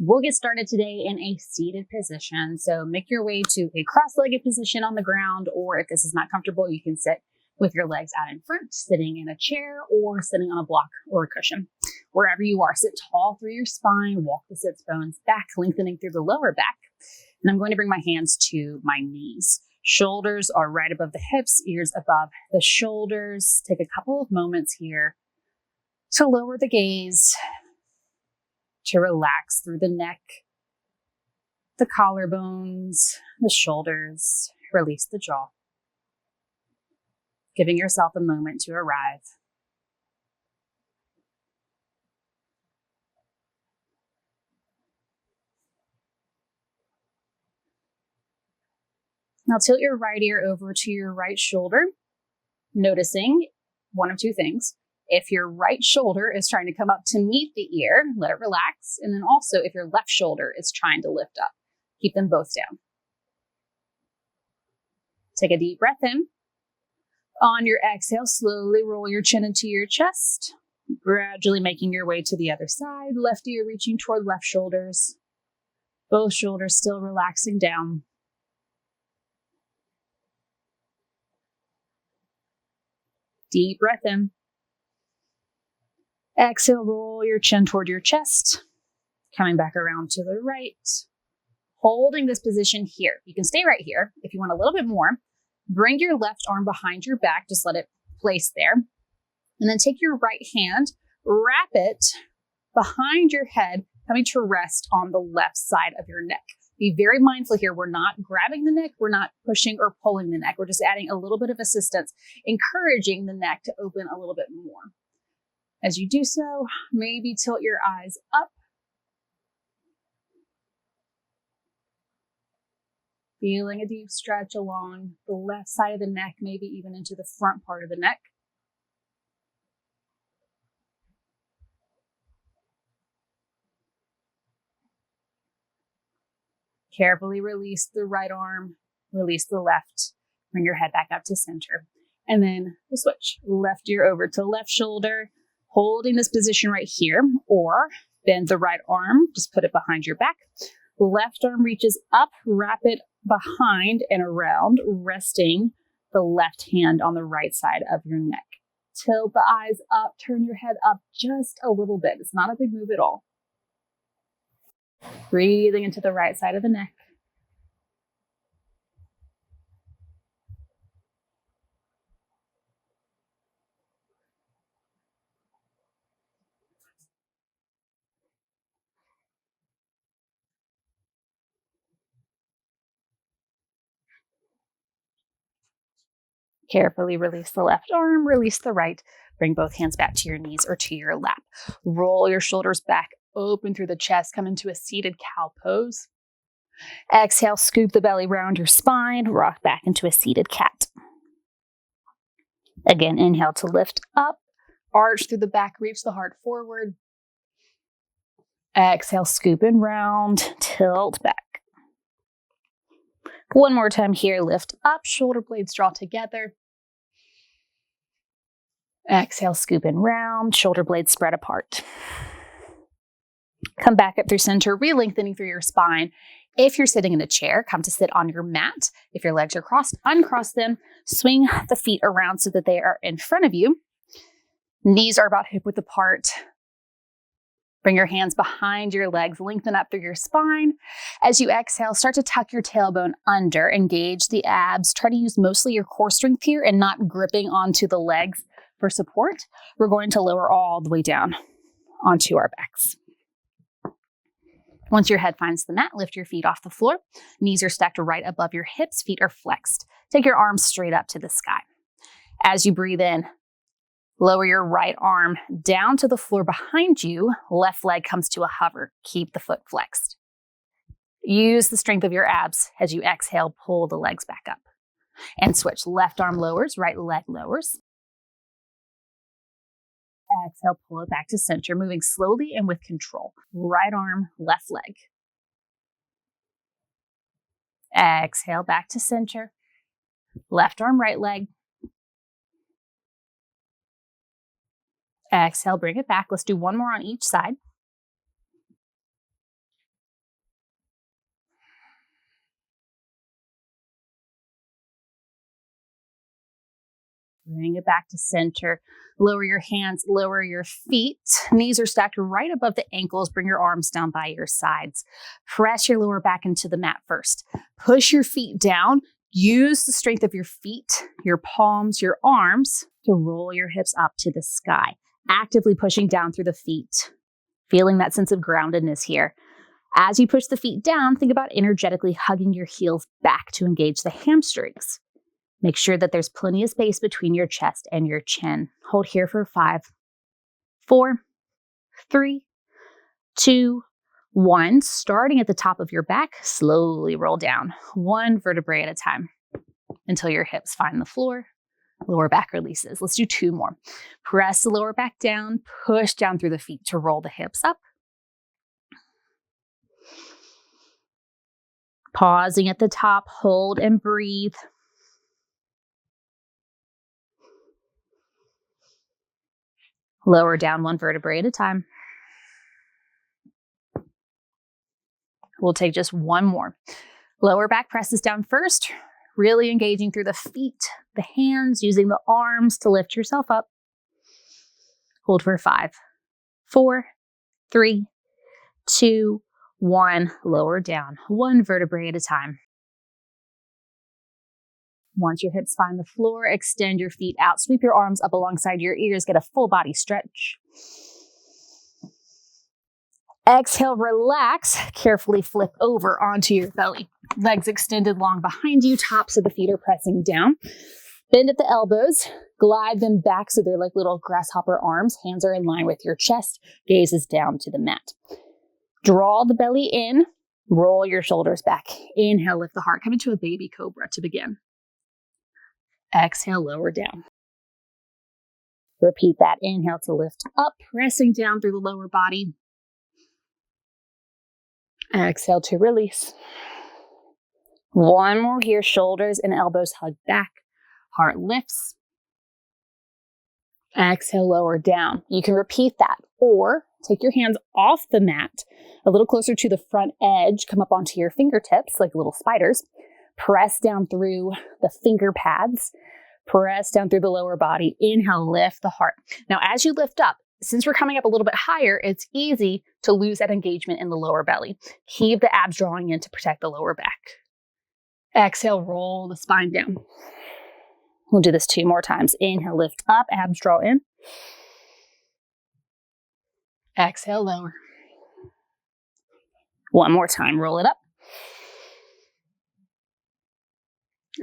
We'll get started today in a seated position. So make your way to a cross-legged position on the ground, or if this is not comfortable, you can sit with your legs out in front, sitting in a chair or sitting on a block or a cushion. Wherever you are, sit tall through your spine, walk the sits bones back, lengthening through the lower back. And I'm going to bring my hands to my knees. Shoulders are right above the hips, ears above the shoulders. Take a couple of moments here to lower the gaze, to relax through the neck, the collarbones, the shoulders. Release the jaw. Giving yourself a moment to arrive. Now tilt your right ear over to your right shoulder, noticing one of two things. If your right shoulder is trying to come up to meet the ear, let it relax. And then also if your left shoulder is trying to lift up, keep them both down. Take a deep breath in. On your exhale, slowly roll your chin into your chest, gradually making your way to the other side. Left ear reaching toward left shoulders. Both shoulders still relaxing down. Deep breath in. Exhale, roll your chin toward your chest, coming back around to the right. Holding this position here. You can stay right here if you want a little bit more. Bring your left arm behind your back, just let it place there. And then take your right hand, wrap it behind your head, coming to rest on the left side of your neck. Be very mindful here. We're not grabbing the neck. We're not pushing or pulling the neck. We're just adding a little bit of assistance, encouraging the neck to open a little bit more. As you do so, maybe tilt your eyes up. Feeling a deep stretch along the left side of the neck, maybe even into the front part of the neck. Carefully release the right arm, release the left, bring your head back up to center. And then we'll switch left ear over to left shoulder, holding this position right here, or bend the right arm, just put it behind your back. Left arm reaches up, wrap it behind and around, resting the left hand on the right side of your neck. Tilt the eyes up, turn your head up just a little bit. It's not a big move at all. Breathing into the right side of the neck. Carefully release the left arm, release the right. Bring both hands back to your knees or to your lap. Roll your shoulders back, open through the chest, come into a seated cow pose. Exhale, scoop the belly around your spine, rock back into a seated cat. Again, inhale to lift up, arch through the back, reach the heart forward. Exhale, scoop and round, tilt back. One more time here, lift up, shoulder blades draw together. Exhale, scoop and round, shoulder blades spread apart. Come back up through center, re-lengthening through your spine. If you're sitting in a chair, come to sit on your mat. If your legs are crossed, uncross them. Swing the feet around so that they are in front of you. Knees are about hip width apart. Bring your hands behind your legs, lengthen up through your spine. As you exhale, start to tuck your tailbone under, engage the abs. Try to use mostly your core strength here and not gripping onto the legs for support. We're going to lower all the way down onto our backs. Once your head finds the mat, lift your feet off the floor. Knees are stacked right above your hips, feet are flexed. Take your arms straight up to the sky. As you breathe in, lower your right arm down to the floor behind you. Left leg comes to a hover. Keep the foot flexed. Use the strength of your abs as you exhale, pull the legs back up. And switch. Left arm lowers, right leg lowers. Exhale, pull it back to center, moving slowly and with control. Right arm, left leg. Exhale, back to center. Left arm, right leg. Exhale, bring it back. Let's do one more on each side. Bring it back to center. Lower your hands, lower your feet. Knees are stacked right above the ankles. Bring your arms down by your sides. Press your lower back into the mat first. Push your feet down. Use the strength of your feet, your palms, your arms to roll your hips up to the sky. Actively pushing down through the feet. Feeling that sense of groundedness here. As you push the feet down, think about energetically hugging your heels back to engage the hamstrings. Make sure that there's plenty of space between your chest and your chin. Hold here for 5, 4, 3, 2, 1. Starting at the top of your back, slowly roll down, one vertebrae at a time until your hips find the floor. Lower back releases. Let's do 2 more. Press the lower back down, push down through the feet to roll the hips up. Pausing at the top, hold and breathe. Lower down one vertebrae at a time. We'll take just 1 more. Lower back presses down first, really engaging through the feet, the hands, using the arms to lift yourself up. Hold for 5, 4, 3, 2, 1. Lower down, one vertebrae at a time. Once your hips find the floor, extend your feet out. Sweep your arms up alongside your ears. Get a full body stretch. Exhale, relax. Carefully flip over onto your belly. Legs extended long behind you. Tops of the feet are pressing down. Bend at the elbows. Glide them back so they're like little grasshopper arms. Hands are in line with your chest. Gaze is down to the mat. Draw the belly in. Roll your shoulders back. Inhale, lift the heart. Come into a baby cobra to begin. Exhale, lower down. Repeat that. Inhale to lift up, pressing down through the lower body. Exhale to release. 1 more here. Shoulders and elbows hug back. Heart lifts. Exhale, lower down. You can repeat that or take your hands off the mat a little closer to the front edge. Come up onto your fingertips like little spiders. Press down through the finger pads. Press down through the lower body. Inhale, lift the heart. Now, as you lift up, since we're coming up a little bit higher, it's easy to lose that engagement in the lower belly. Keep the abs drawing in to protect the lower back. Exhale, roll the spine down. We'll do this 2 more times. Inhale, lift up, abs draw in. Exhale, lower. 1 more time, roll it up.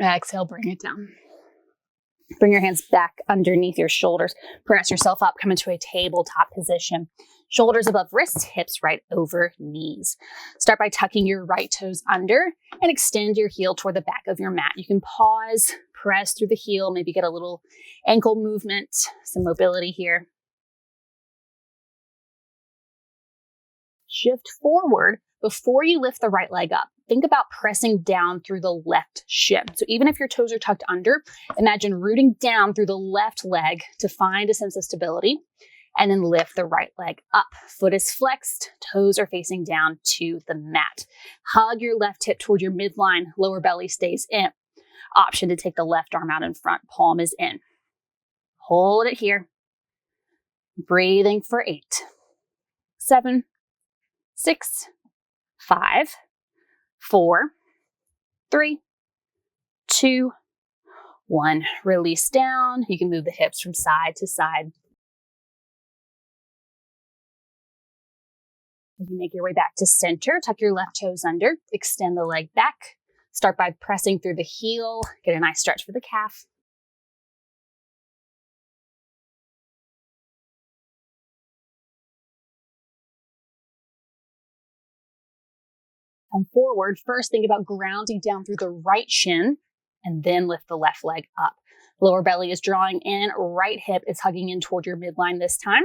Exhale, bring it down. Bring your hands back underneath your shoulders. Press yourself up, come into a tabletop position. Shoulders above wrists, hips right over knees. Start by tucking your right toes under and extend your heel toward the back of your mat. You can pause, press through the heel, maybe get a little ankle movement, some mobility here. Shift forward before you lift the right leg up. Think about pressing down through the left shin. So even if your toes are tucked under, imagine rooting down through the left leg to find a sense of stability and then lift the right leg up. Foot is flexed, toes are facing down to the mat. Hug your left hip toward your midline, lower belly stays in. Option to take the left arm out in front, palm is in. Hold it here. Breathing for 8, 7, 6, 5, 4, 3, 2, 1. Release down. You can move the hips from side to side. As you make your way back to center, tuck your left toes under, extend the leg back. Start by pressing through the heel. Get a nice stretch for the calf. Come forward. First, think about grounding down through the right shin and then lift the left leg up. Lower belly is drawing in, right hip is hugging in toward your midline this time.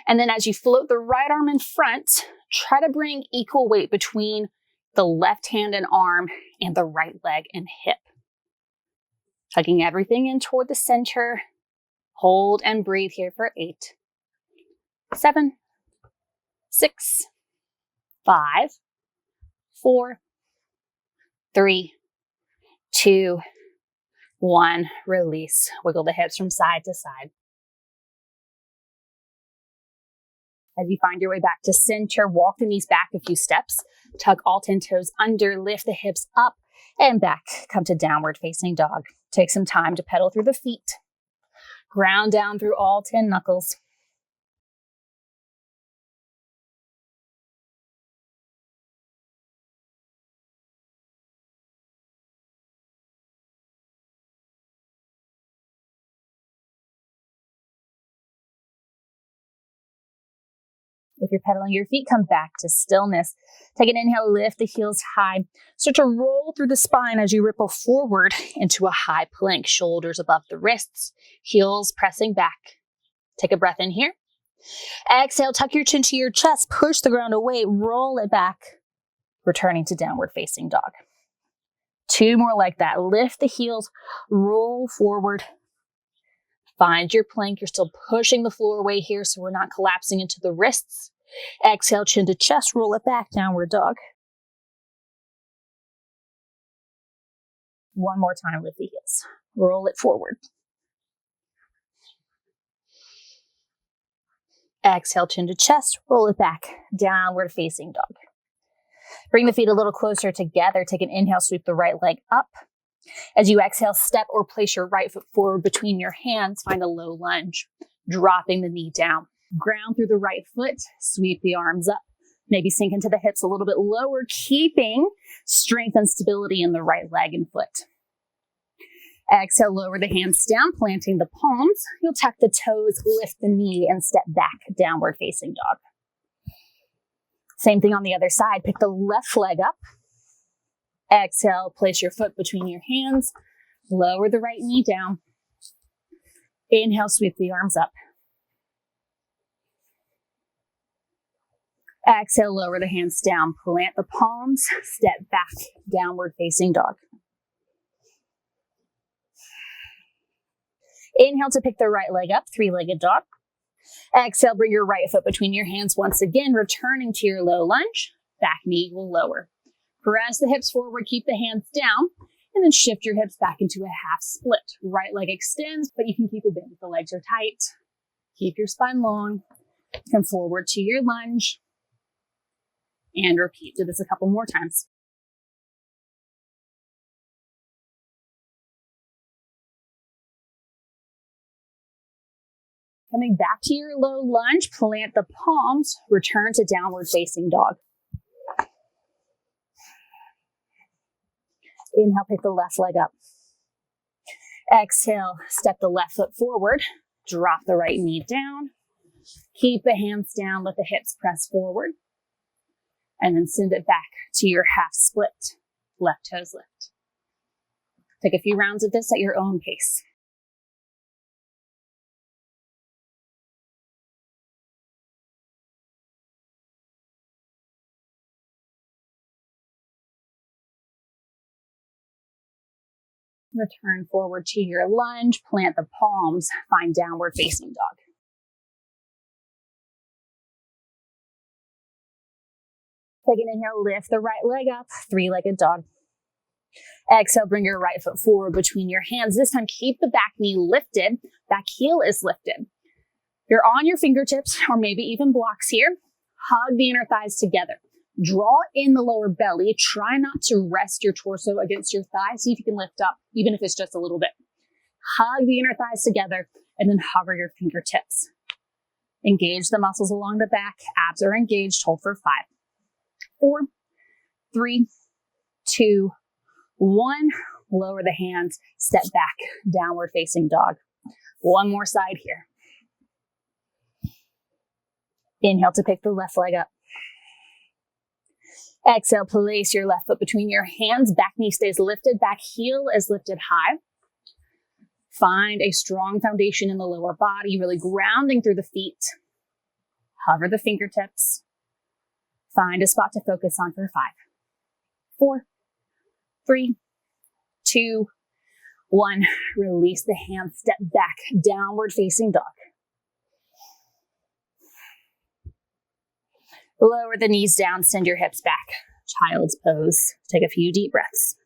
And then as you float the right arm in front, try to bring equal weight between the left hand and arm and the right leg and hip. Tugging everything in toward the center. Hold and breathe here for 8, 7, 6, 5, 4, 3, 2, 1, release. Wiggle the hips from side to side. As you find your way back to center, walk the knees back a few steps. Tuck all 10 toes under, lift the hips up and back. Come to downward facing dog. Take some time to pedal through the feet. Ground down through all 10 knuckles. If you're pedaling your feet, come back to stillness. Take an inhale, lift the heels high. Start to roll through the spine as you ripple forward into a high plank, shoulders above the wrists, heels pressing back. Take a breath in here. Exhale, tuck your chin to your chest, push the ground away, roll it back, returning to downward facing dog. 2 more like that. Lift the heels, roll forward. Find your plank. You're still pushing the floor away here, so we're not collapsing into the wrists. Exhale, chin to chest, roll it back, downward dog. 1 more time, lift the heels. Roll it forward. Exhale, chin to chest, roll it back, downward facing dog. Bring the feet a little closer together. Take an inhale, sweep the right leg up. As you exhale, step or place your right foot forward between your hands. Find a low lunge, dropping the knee down. Ground through the right foot, sweep the arms up. Maybe sink into the hips a little bit lower, keeping strength and stability in the right leg and foot. Exhale, lower the hands down, planting the palms. You'll tuck the toes, lift the knee, and step back, downward facing dog. Same thing on the other side. Pick the left leg up. Exhale, place your foot between your hands. Lower the right knee down. Inhale, sweep the arms up. Exhale, lower the hands down. Plant the palms. Step back, downward facing dog. Inhale to pick the right leg up, 3-legged dog. Exhale, bring your right foot between your hands once again, returning to your low lunge. Back knee will lower. Press the hips forward, keep the hands down, and then shift your hips back into a half split. Right leg extends, but you can keep a bend if the legs are tight. Keep your spine long. Come forward to your lunge. And repeat. Do this a couple more times. Coming back to your low lunge, plant the palms, return to downward facing dog. Inhale, pick the left leg up. Exhale, step the left foot forward, drop the right knee down. Keep the hands down, let the hips press forward. And then send it back to your half split, left toes lift. Take a few rounds of this at your own pace. Return forward to your lunge, plant the palms, find downward facing dog. Take an inhale, lift the right leg up, 3-legged dog. Exhale, bring your right foot forward between your hands. This time, keep the back knee lifted, back heel is lifted. You're on your fingertips or maybe even blocks here. Hug the inner thighs together. Draw in the lower belly. Try not to rest your torso against your thighs. See if you can lift up, even if it's just a little bit. Hug the inner thighs together and then hover your fingertips. Engage the muscles along the back. Abs are engaged. Hold for 5, 4, 3, 2, 1. Lower the hands. Step back. Downward facing dog. One more side here. Inhale to pick the left leg up. Exhale, place your left foot between your hands. Back knee stays lifted. Back heel is lifted high. Find a strong foundation in the lower body, really grounding through the feet. Hover the fingertips. Find a spot to focus on for 5, 4, 3, 2, 1. Release the hands. Step back. Downward facing dog. Lower the knees down, send your hips back. Child's pose. Take a few deep breaths.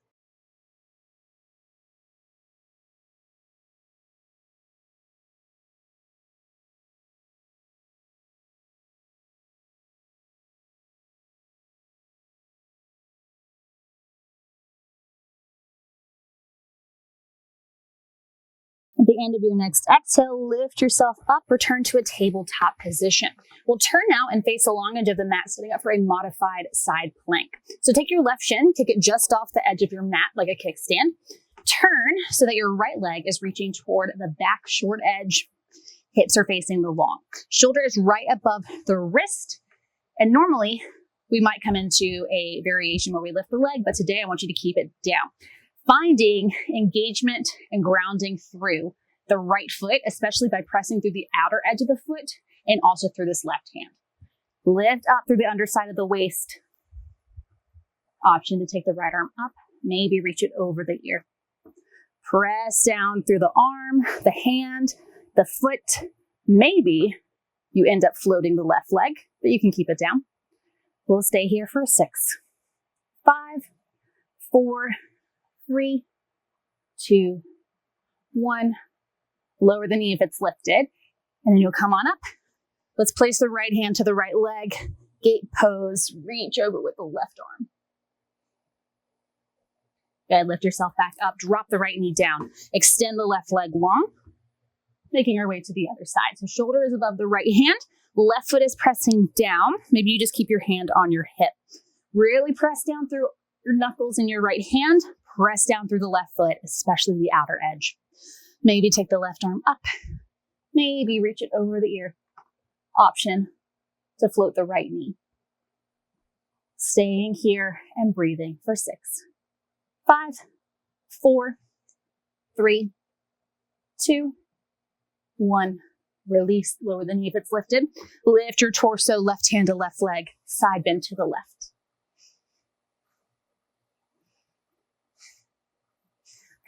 the end of your next exhale, lift yourself up, return to a tabletop position. We'll turn now and face the long edge of the mat, setting up for a modified side plank. So take your left shin, kick it just off the edge of your mat like a kickstand. Turn so that your right leg is reaching toward the back short edge. Hips are facing the long. Shoulder is right above the wrist. And normally we might come into a variation where we lift the leg, but today I want you to keep it down. Finding engagement and grounding through the right foot, especially by pressing through the outer edge of the foot and also through this left hand. Lift up through the underside of the waist. Option to take the right arm up, maybe reach it over the ear. Press down through the arm, the hand, the foot. Maybe you end up floating the left leg, but you can keep it down. We'll stay here for 6, 5, 4, 3, 2, 1. Lower the knee if it's lifted, and then you'll come on up. Let's place the right hand to the right leg. Gate pose, reach over with the left arm. Good, lift yourself back up, drop the right knee down. Extend the left leg long, making our way to the other side. So shoulder is above the right hand, left foot is pressing down. Maybe you just keep your hand on your hip. Really press down through your knuckles in your right hand. Press down through the left foot, especially the outer edge. Maybe take the left arm up. Maybe reach it over the ear. Option to float the right knee. Staying here and breathing for 6, 5, 4, 3, 2, 1. Release, lower the knee if it's lifted. Lift your torso, left hand to left leg, side bend to the left.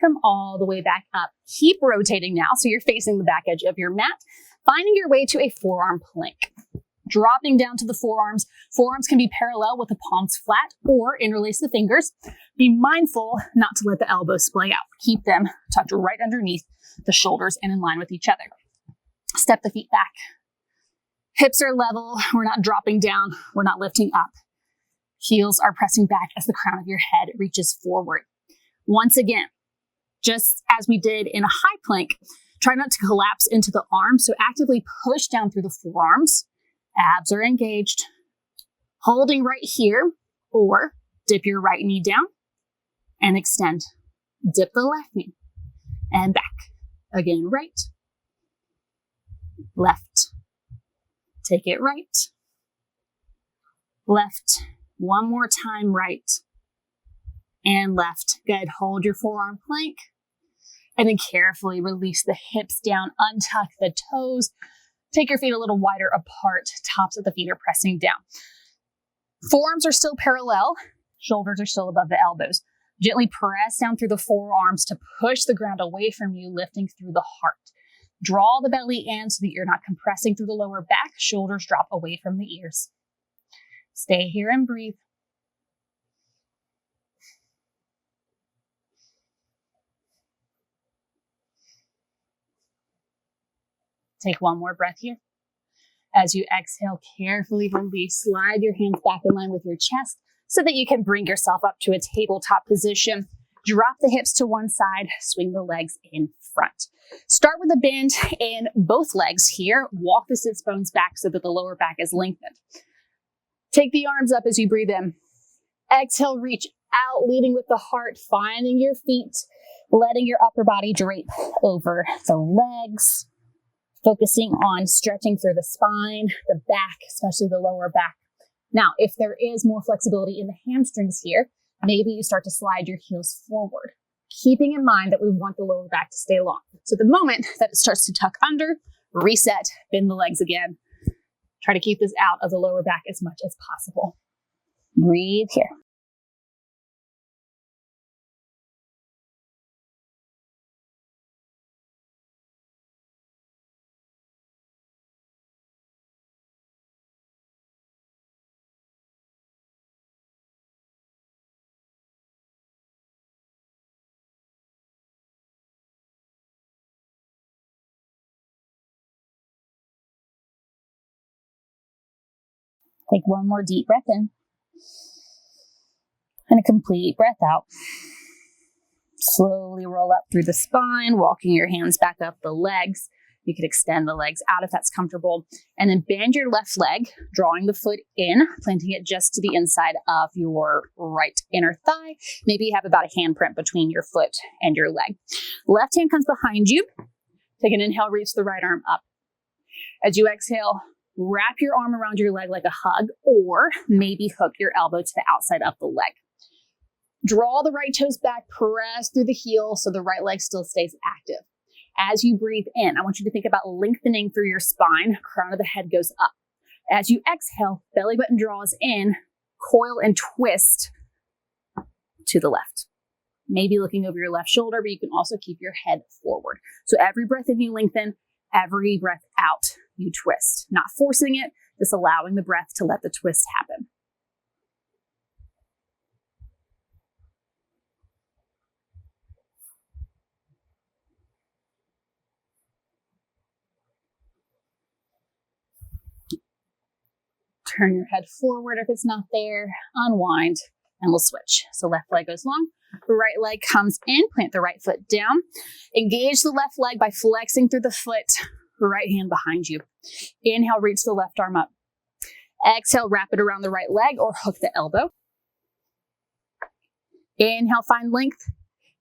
Come all the way back up. Keep rotating now so you're facing the back edge of your mat, finding your way to a forearm plank. Dropping down to the forearms. Forearms can be parallel with the palms flat or interlace the fingers. Be mindful not to let the elbows splay out. Keep them tucked right underneath the shoulders and in line with each other. Step the feet back. Hips are level. We're not dropping down. We're not lifting up. Heels are pressing back as the crown of your head reaches forward. Once again, just as we did in a high plank, try not to collapse into the arms. So actively push down through the forearms. Abs are engaged. Holding right here, or dip your right knee down and extend. Dip the left knee and back. Again, right, left. Take it right, left. One more time, right and left. Good. Hold your forearm plank and then carefully release the hips down. Untuck the toes. Take your feet a little wider apart. Tops of the feet are pressing down. Forearms are still parallel. Shoulders are still above the elbows. Gently press down through the forearms to push the ground away from you, lifting through the heart. Draw the belly in so that you're not compressing through the lower back. Shoulders drop away from the ears. Stay here and breathe. Take one more breath here. As you exhale, carefully release. Slide your hands back in line with your chest so that you can bring yourself up to a tabletop position. Drop the hips to one side, swing the legs in front. Start with a bend in both legs here. Walk the sits bones back so that the lower back is lengthened. Take the arms up as you breathe in. Exhale, reach out, leading with the heart, finding your feet, letting your upper body drape over the legs. Focusing on stretching through the spine, the back, especially the lower back. Now, if there is more flexibility in the hamstrings here, maybe you start to slide your heels forward, keeping in mind that we want the lower back to stay long. So the moment that it starts to tuck under, reset, bend the legs again. Try to keep this out of the lower back as much as possible. Breathe here. Take one more deep breath in and a complete breath out. Slowly roll up through the spine, walking your hands back up the legs. You could extend the legs out if that's comfortable. And then bend your left leg, drawing the foot in, planting it just to the inside of your right inner thigh. Maybe you have about a handprint between your foot and your leg. Left hand comes behind you. Take an inhale, reach the right arm up. As you exhale, wrap your arm around your leg like a hug, or maybe hook your elbow to the outside of the leg. Draw the right toes back, press through the heel so the right leg still stays active. As you breathe in, I want you to think about lengthening through your spine. Crown of the head goes up. As you exhale, belly button draws in, coil and twist to the left. Maybe looking over your left shoulder, but you can also keep your head forward. So every breath in you lengthen, every breath out you twist. Not forcing it, just allowing the breath to let the twist happen. Turn your head forward if it's not there, unwind, and we'll switch. So left leg goes long, right leg comes in, plant the right foot down. Engage the left leg by flexing through the foot, right hand behind you. Inhale, reach the left arm up. Exhale, wrap it around the right leg or hook the elbow. Inhale, find length.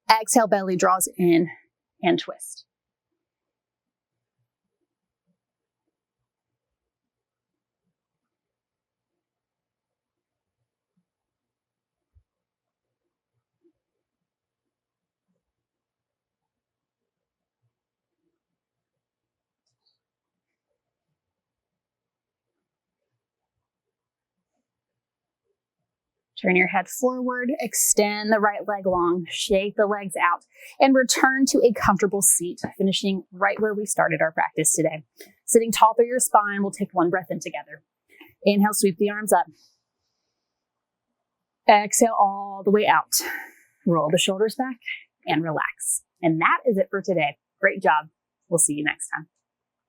Exhale, belly draws in and twist. Turn your head forward, extend the right leg long, shake the legs out, and return to a comfortable seat, finishing right where we started our practice today. Sitting tall through your spine, we'll take one breath in together. Inhale, sweep the arms up. Exhale all the way out. Roll the shoulders back and relax. And that is it for today. Great job. We'll see you next time.